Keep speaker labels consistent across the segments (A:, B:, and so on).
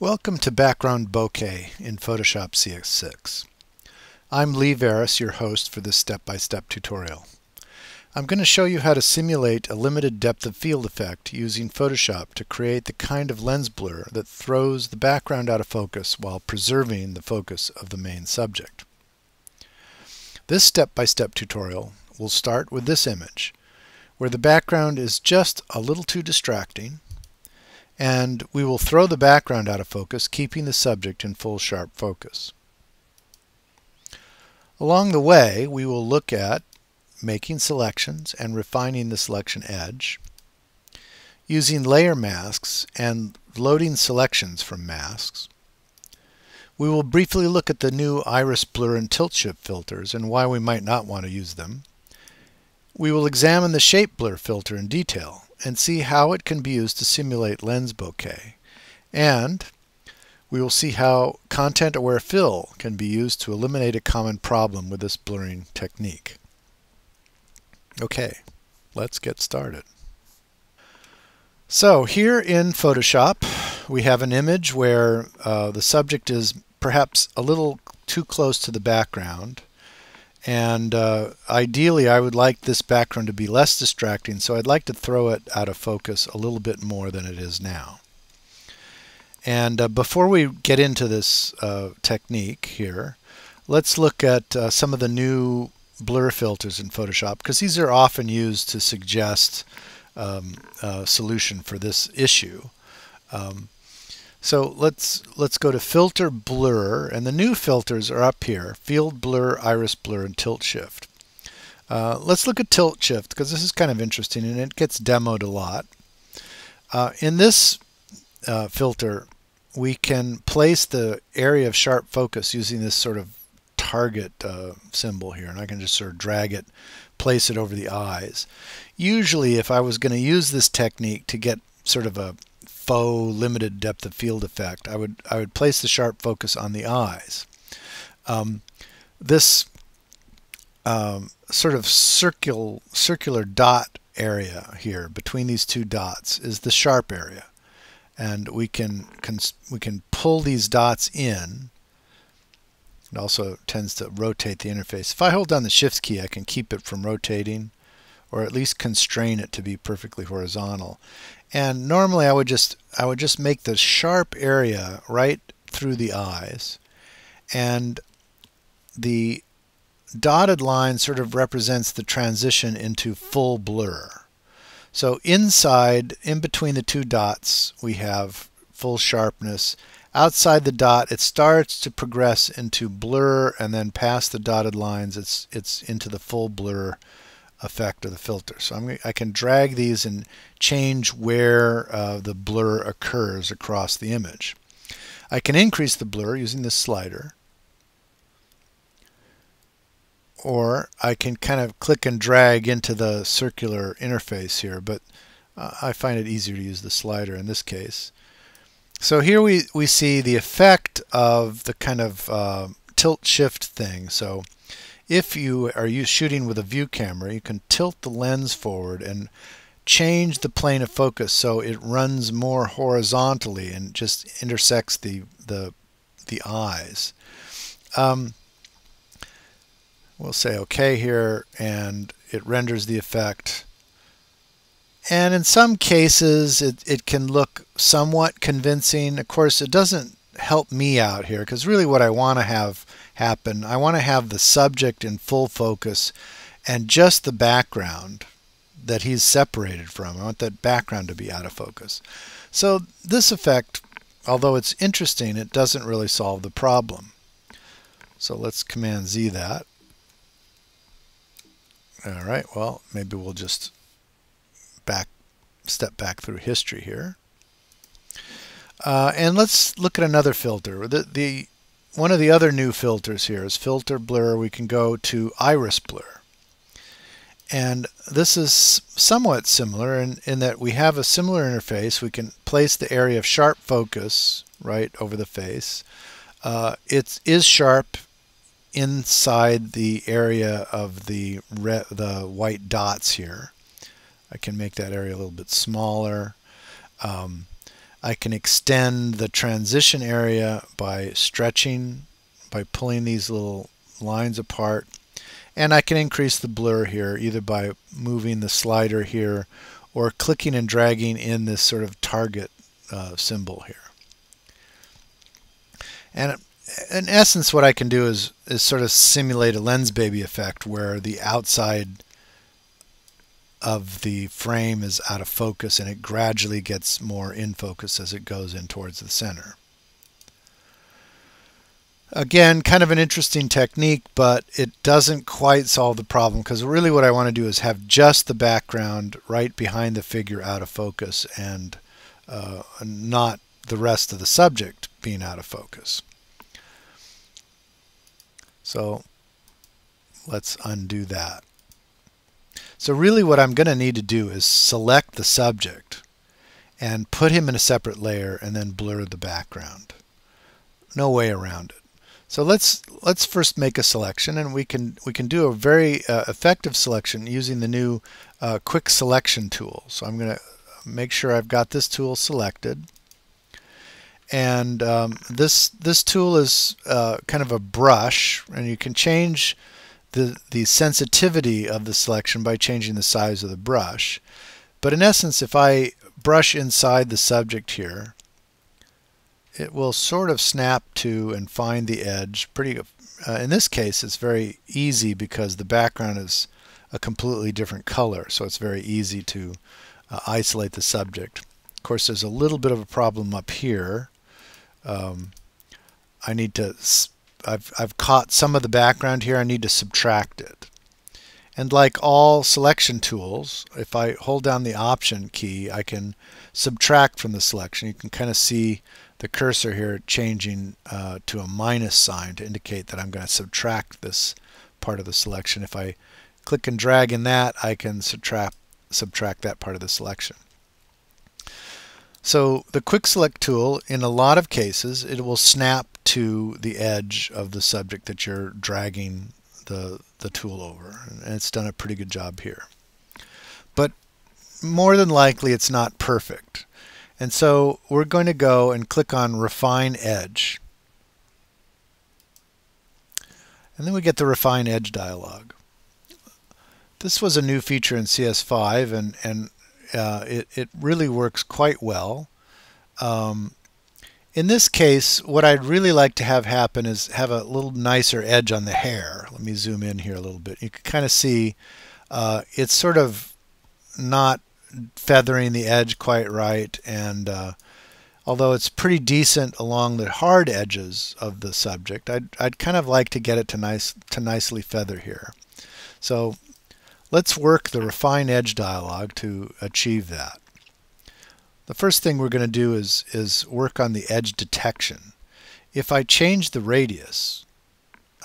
A: Welcome to Background Bokeh in Photoshop CS6. I'm Lee Veris, your host for this step-by-step tutorial. I'm going to show you how to simulate a limited depth of field effect using Photoshop to create the kind of lens blur that throws the background out of focus while preserving the focus of the main subject. This step-by-step tutorial will start with this image, where the background is just a little too distracting, and we will throw the background out of focus, keeping the subject in full sharp focus. Along the way, we will look at making selections and refining the selection edge, using layer masks and loading selections from masks. We will briefly look at the new iris blur and tilt shift filters and why we might not want to use them. We will examine the shape blur filter in detail and see how it can be used to simulate lens bokeh. And we will see how ContentAware fill can be used to eliminate a common problem with this blurring technique. Okay, let's get started. So here in Photoshop, we have an image where the subject is perhaps a little too close to the background. And ideally, I would like this background to be less distracting, so I'd like to throw it out of focus a little bit more than it is now. And before we get into this technique here, let's look at some of the new blur filters in Photoshop, because these are often used to suggest a solution for this issue. So let's go to Filter Blur, and the new filters are up here: Field Blur, Iris Blur, and Tilt Shift. Let's look at Tilt Shift, because this is kind of interesting and it gets demoed a lot. In this filter, we can place the area of sharp focus using this sort of target symbol here, and I can just sort of drag it, place it over the eyes. Usually, if I was going to use this technique to get sort of a faux limited depth of field effect, I would place the sharp focus on the eyes. This sort of circular dot area here between these two dots is the sharp area, and we can pull these dots in. It also tends to rotate the interface. If I hold down the Shift key, I can keep it from rotating, or at least constrain it to be perfectly horizontal. And normally I would just make the sharp area right through the eyes, and the dotted line sort of represents the transition into full blur. So inside, in between the two dots, we have full sharpness. Outside the dot, it starts to progress into blur, and then past the dotted lines, it's into the full blur effect of the filter. So I can drag these and change where the blur occurs across the image. I can increase the blur using this slider, or I can kind of click and drag into the circular interface here, but I find it easier to use the slider in this case. So here we see the effect of the kind of tilt shift thing. So if you are shooting with a view camera, you can tilt the lens forward and change the plane of focus so it runs more horizontally and just intersects the eyes. We'll say OK here, and it renders the effect. And in some cases, it can look somewhat convincing. Of course, it doesn't help me out here, because really what I want to have happen, I want to have the subject in full focus and just the background that he's separated from. I want that background to be out of focus. So this effect, although it's interesting, it doesn't really solve the problem. So let's Command Z that. All right, well, maybe we'll just step back through history here. And let's look at another filter. One of the other new filters here is Filter Blur. We can go to Iris Blur. And this is somewhat similar in that we have a similar interface. We can place the area of sharp focus right over the face. It is sharp inside the area of the white dots here. I can make that area a little bit smaller. I can extend the transition area by stretching, by pulling these little lines apart. And I can increase the blur here either by moving the slider here or clicking and dragging in this sort of target symbol here. And in essence, what I can do is sort of simulate a lens baby effect where the outside of the frame is out of focus and it gradually gets more in focus as it goes in towards the center. Again, kind of an interesting technique, but it doesn't quite solve the problem, because really what I want to do is have just the background right behind the figure out of focus and not the rest of the subject being out of focus. So let's undo that. So really what I'm going to need to do is select the subject and put him in a separate layer and then blur the background. No way around it. So let's first make a selection, and we can do a very effective selection using the new quick selection tool. So I'm going to make sure I've got this tool selected, and this tool is kind of a brush, and you can change the sensitivity of the selection by changing the size of the brush. But in essence, if I brush inside the subject here, it will sort of snap to and find the edge. In this case, it's very easy because the background is a completely different color, so it's very easy to isolate the subject. Of course, there's a little bit of a problem up here. I've caught some of the background here. I need to subtract it. And like all selection tools, if I hold down the Option key, I can subtract from the selection. You can kind of see the cursor here changing to a minus sign to indicate that I'm going to subtract this part of the selection. If I click and drag in that, I can subtract that part of the selection. So the Quick Select tool, in a lot of cases, it will snap to the edge of the subject that you're dragging the tool over, and it's done a pretty good job here. But more than likely it's not perfect. And so we're going to go and click on Refine Edge. And then we get the Refine Edge dialog. This was a new feature in CS5, and it really works quite well. In this case, what I'd really like to have happen is have a little nicer edge on the hair. Let me zoom in here a little bit. You can kind of see it's sort of not feathering the edge quite right, and although it's pretty decent along the hard edges of the subject, I'd kind of like to get it to nicely feather here. So let's work the Refine Edge dialog to achieve that. The first thing we're going to do is work on the edge detection. If I change the radius,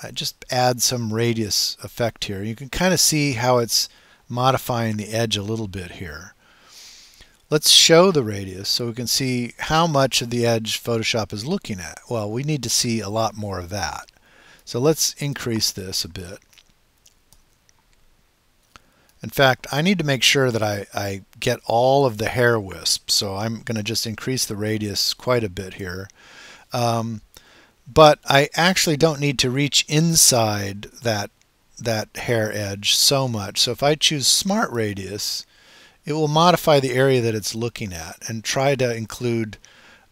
A: I just add some radius effect here. You can kind of see how it's modifying the edge a little bit here. Let's show the radius so we can see how much of the edge Photoshop is looking at. Well, we need to see a lot more of that. So let's increase this a bit. In fact, I need to make sure that I get all of the hair wisps, so I'm going to just increase the radius quite a bit here. But I actually don't need to reach inside that hair edge so much. So if I choose Smart Radius, it will modify the area that it's looking at and try to include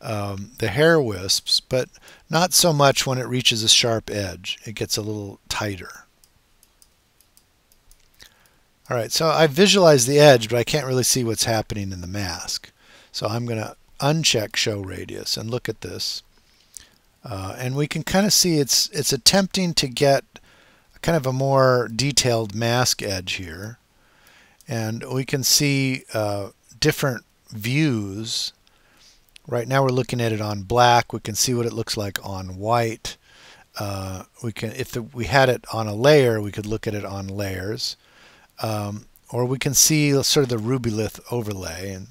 A: the hair wisps, but not so much when it reaches a sharp edge. It gets a little tighter. All right, so I visualize the edge, but I can't really see what's happening in the mask. So I'm going to uncheck Show Radius and look at this. And we can kind of see it's attempting to get kind of a more detailed mask edge here. And we can see different views. Right now we're looking at it on black. We can see what it looks like on white. If we had it on a layer, we could look at it on layers. Or we can see sort of the rubylith overlay. And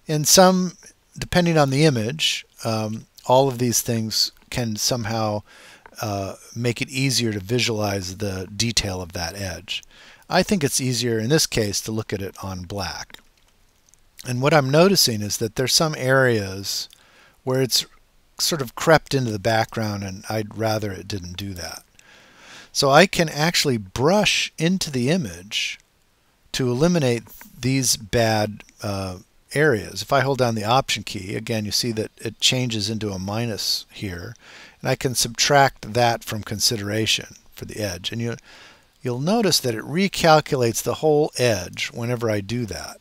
A: in some, depending on the image, all of these things can somehow make it easier to visualize the detail of that edge. I think it's easier in this case to look at it on black. And what I'm noticing is that there's some areas where it's sort of crept into the background, and I'd rather it didn't do that. So I can actually brush into the image to eliminate these bad areas. If I hold down the Option key, again, you see that it changes into a minus here, and I can subtract that from consideration for the edge. And you'll notice that it recalculates the whole edge whenever I do that.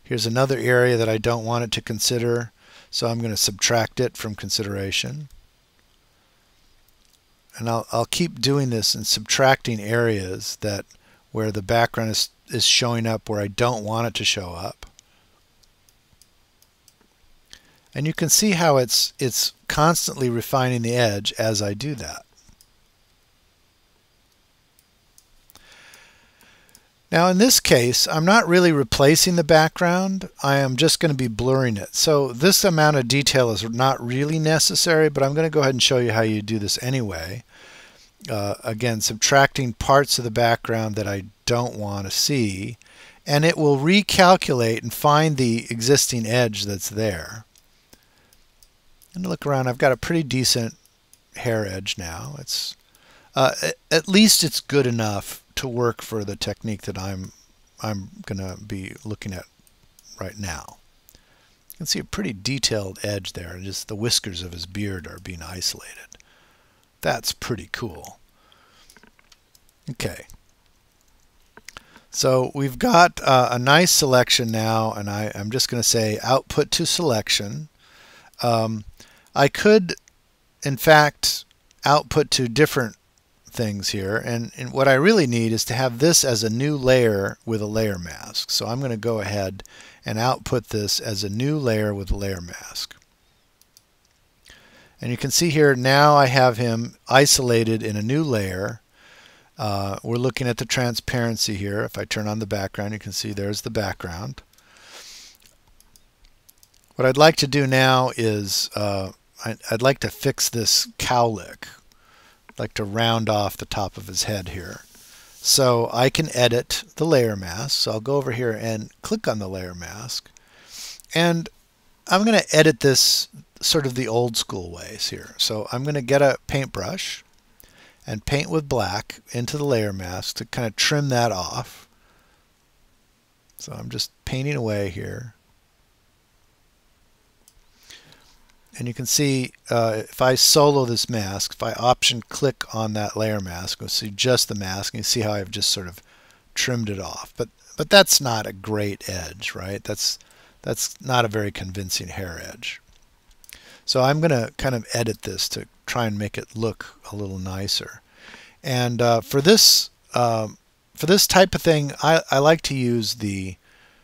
A: Here's another area that I don't want it to consider, so I'm going to subtract it from consideration. And I'll keep doing this and subtracting areas that where the background is showing up where I don't want it to show up. And you can see how it's constantly refining the edge as I do that. Now in this case, I'm not really replacing the background. I am just going to be blurring it. So this amount of detail is not really necessary, but I'm going to go ahead and show you how you do this anyway. Again, subtracting parts of the background that I don't want to see, and it will recalculate and find the existing edge that's there. And look around, I've got a pretty decent hair edge now. It's at least it's good enough to work for the technique that I'm going to be looking at right now. You can see a pretty detailed edge there, and just the whiskers of his beard are being isolated. That's pretty cool. Okay. So we've got a nice selection now, and I'm just going to say output to selection. I could, in fact, output to different things here, and what I really need is to have this as a new layer with a layer mask. So I'm going to go ahead and output this as a new layer with a layer mask. And you can see here now I have him isolated in a new layer. We're looking at the transparency here. If I turn on the background, you can see there's the background. What I'd like to do now is I'd like to fix this cowlick. I'd like to round off the top of his head here. So I can edit the layer mask. So I'll go over here and click on the layer mask. And I'm going to edit this sort of the old school ways here. So I'm going to get a paintbrush and paint with black into the layer mask to kind of trim that off. So I'm just painting away here. And you can see if I solo this mask, if I option click on that layer mask, you'll see just the mask, and you see how I've just sort of trimmed it off. But that's not a great edge, right? That's not a very convincing hair edge. So I'm going to kind of edit this to try and make it look a little nicer. And for this type of thing, I like to use the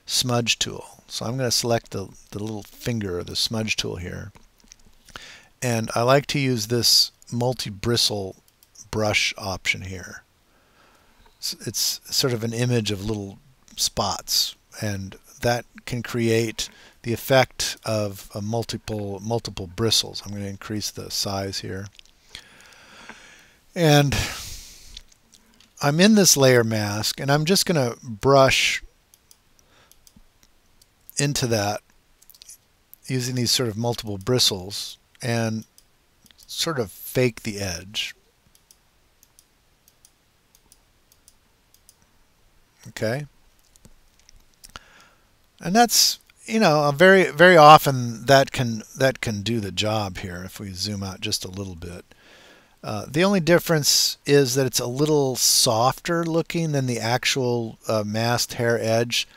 A: smudge tool. So I'm going to select the little finger or the smudge tool here. And I like to use this multi-bristle brush option here. It's sort of an image of little spots, and that can create the effect of multiple bristles. I'm going to increase the size here. And I'm in this layer mask, and I'm just going to brush into that using these sort of multiple bristles and sort of fake the edge. Okay. And that's, you know, very often that can do the job here if we zoom out just a little bit. The only difference is that it's a little softer looking than the actual masked hair edge.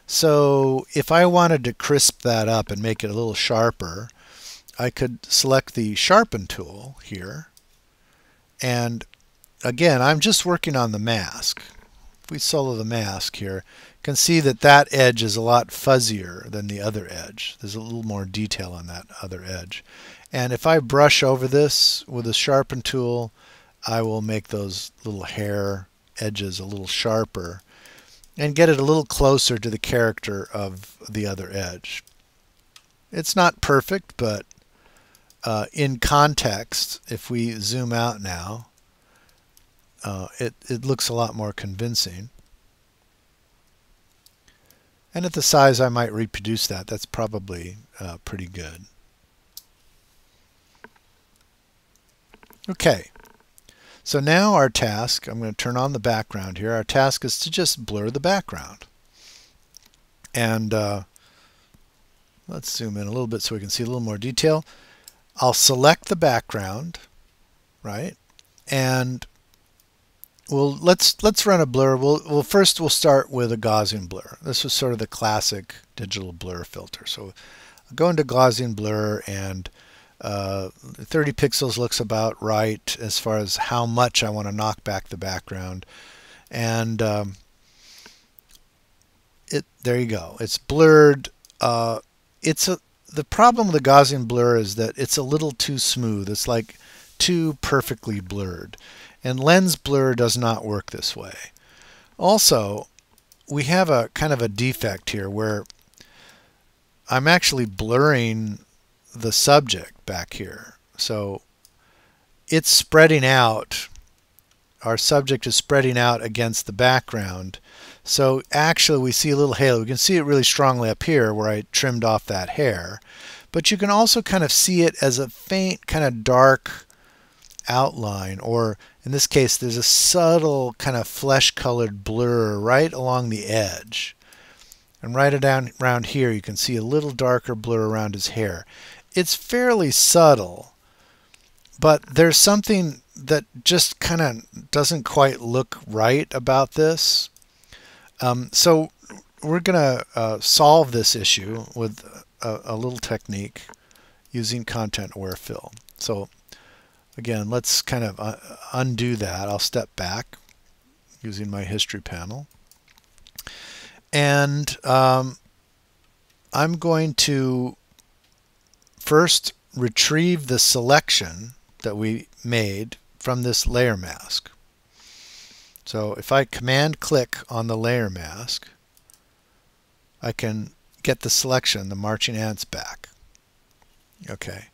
A: So if I wanted to crisp that up and make it a little sharper, I could select the sharpen tool here. And again, I'm just working on the mask. If we solo the mask here, you can see that that edge is a lot fuzzier than the other edge. There's a little more detail on that other edge. And if I brush over this with the sharpen tool, I will make those little hair edges a little sharper and get it a little closer to the character of the other edge. It's not perfect, but in context, if we zoom out now, it looks a lot more convincing. And at the size I might reproduce that. That's probably pretty good. Okay, so now our task, I'm going to turn on the background here. Our task is to just blur the background. And let's zoom in a little bit so we can see a little more detail. I'll select the background, right? And let's run a blur. We'll start with a Gaussian blur. This was sort of the classic digital blur filter. So I'll go into Gaussian blur, and 30 pixels looks about right as far as how much I want to knock back the background. And there you go. It's blurred. The problem with the Gaussian blur is that it's a little too smooth. It's like too perfectly blurred. And lens blur does not work this way. Also, we have a kind of a defect here where I'm actually blurring the subject back here. So it's spreading out. Our subject is spreading out against the background. So actually we see a little halo. We can see it really strongly up here where I trimmed off that hair. But you can also kind of see it as a faint kind of dark outline, or in this case there's a subtle kind of flesh-colored blur right along the edge. And right around here you can see a little darker blur around his hair. It's fairly subtle, but there's something that just kind of doesn't quite look right about this. So we're going to solve this issue with a little technique using ContentAware Fill. So again, let's kind of undo that. I'll step back using my history panel. And I'm going to first retrieve the selection that we made from this layer mask. So if I command click on the layer mask, I can get the selection, the marching ants, back. Okay.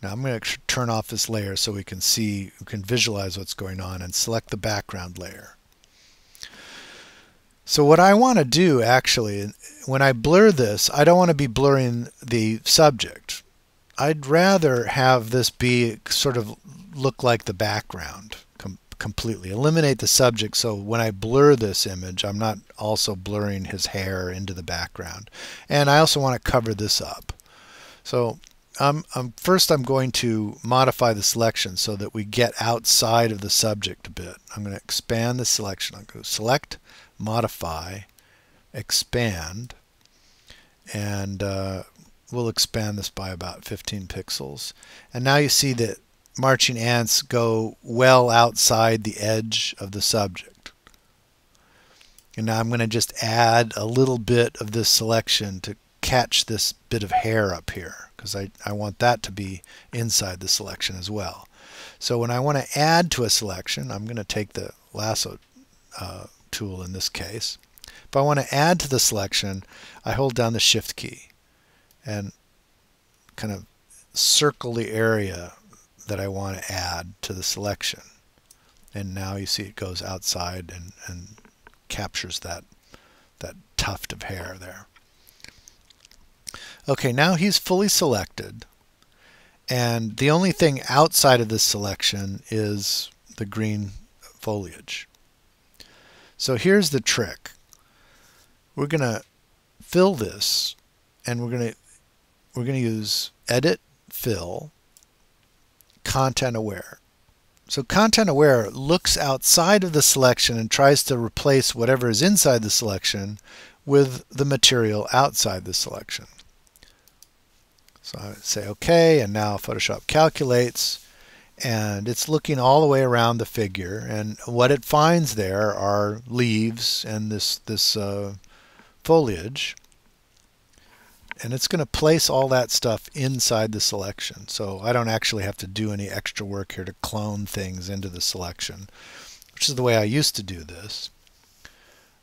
A: Now I'm going to turn off this layer so we can see, we can visualize what's going on, and select the background layer. So what I want to do actually, when I blur this, I don't want to be blurring the subject. I'd rather have this be sort of look like the background completely. Eliminate the subject, so when I blur this image, I'm not also blurring his hair into the background. And I also want to cover this up. So first I'm going to modify the selection so that we get outside of the subject a bit. I'm going to expand the selection. I'm going to select, modify, expand, and we'll expand this by about 15 pixels. And now you see that marching ants go well outside the edge of the subject. And now I'm going to just add a little bit of this selection to catch this bit of hair up here, because I want that to be inside the selection as well. So when I want to add to a selection, I'm going to take the lasso tool in this case. If I want to add to the selection, I hold down the Shift key and kind of circle the area that I want to add to the selection. And now you see it goes outside and captures that tuft of hair there. Okay, now he's fully selected, and the only thing outside of this selection is the green foliage. So here's the trick. We're going to fill this, and we're going to use Edit, Fill, ContentAware. So ContentAware looks outside of the selection and tries to replace whatever is inside the selection with the material outside the selection. So I say OK, and now Photoshop calculates, and it's looking all the way around the figure, and what it finds there are leaves and this foliage, and it's going to place all that stuff inside the selection. So I don't actually have to do any extra work here to clone things into the selection, which is the way I used to do this.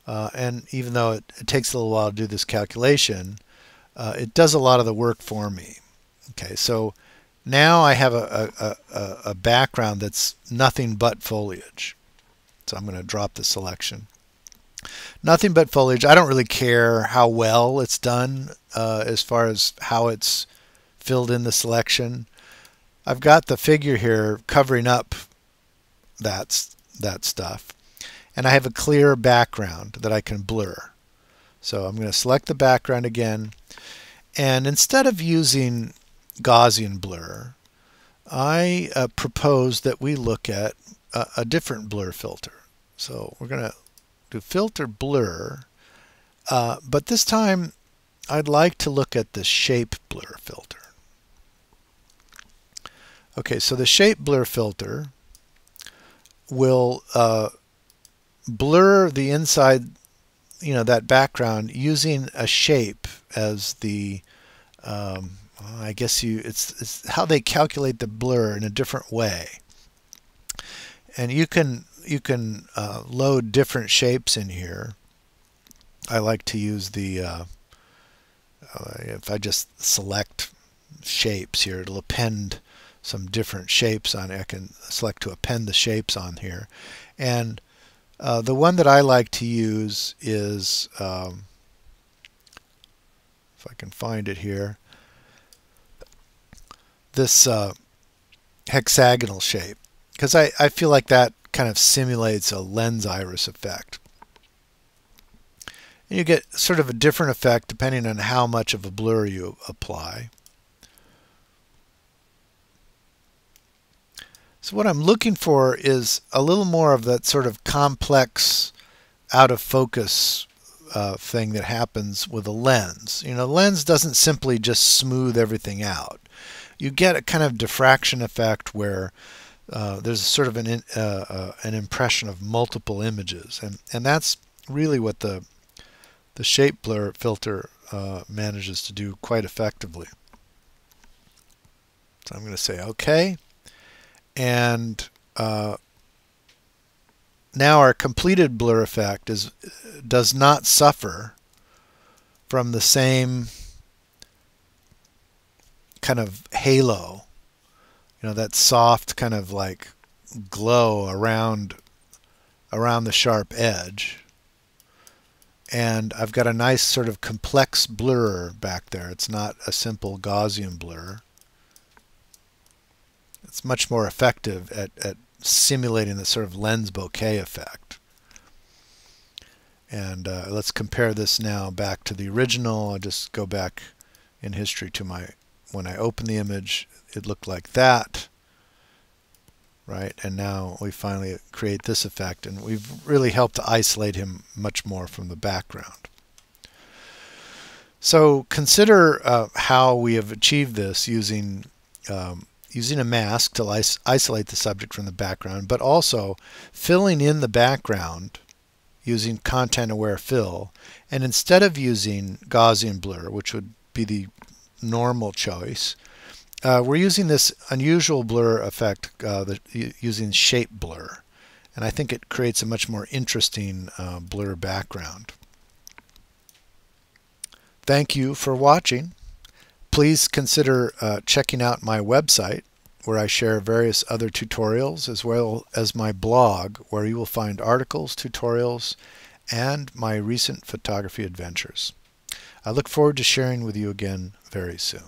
A: And even though it takes a little while to do this calculation, it does a lot of the work for me. Okay, so now I have a background that's nothing but foliage. So I'm going to drop the selection. Nothing but foliage. I don't really care how well it's done as far as how it's filled in the selection. I've got the figure here covering up that stuff. And I have a clear background that I can blur. So I'm going to select the background again. And instead of using Gaussian blur, I propose that we look at a different blur filter. So we're going to do filter blur, but this time I'd like to look at the shape blur filter. Okay, so the shape blur filter will blur the inside, that background using a shape as the I guess it's how they calculate the blur in a different way. And you can load different shapes in here. I like to use the if I just select shapes here, it'll append some different shapes on it. I can select to append the shapes on here. And the one that I like to use is, if I can find it here, this hexagonal shape, because I feel like that kind of simulates a lens iris effect. And you get sort of a different effect depending on how much of a blur you apply. So what I'm looking for is a little more of that sort of complex out of focus thing that happens with a lens. The lens doesn't simply just smooth everything out. You get a kind of diffraction effect where there's sort of an impression of multiple images, and that's really what the shape blur filter manages to do quite effectively. So I'm going to say OK, and now our completed blur effect does not suffer from the same kind of halo, that soft kind of like glow around the sharp edge. And I've got a nice sort of complex blur back there. It's not a simple Gaussian blur. It's much more effective at simulating the sort of lens bokeh effect. And let's compare this now back to the original. I'll just go back in history to when I opened the image, it looked like that, right? And now we finally create this effect, and we've really helped to isolate him much more from the background. So consider how we have achieved this using a mask to isolate the subject from the background, but also filling in the background using ContentAware fill. And instead of using Gaussian blur, which would be the normal choice, we're using this unusual blur effect using shape blur. And I think it creates a much more interesting blur background. Thank you for watching. Please consider checking out my website, where I share various other tutorials, as well as my blog, where you will find articles, tutorials, and my recent photography adventures. I look forward to sharing with you again very soon.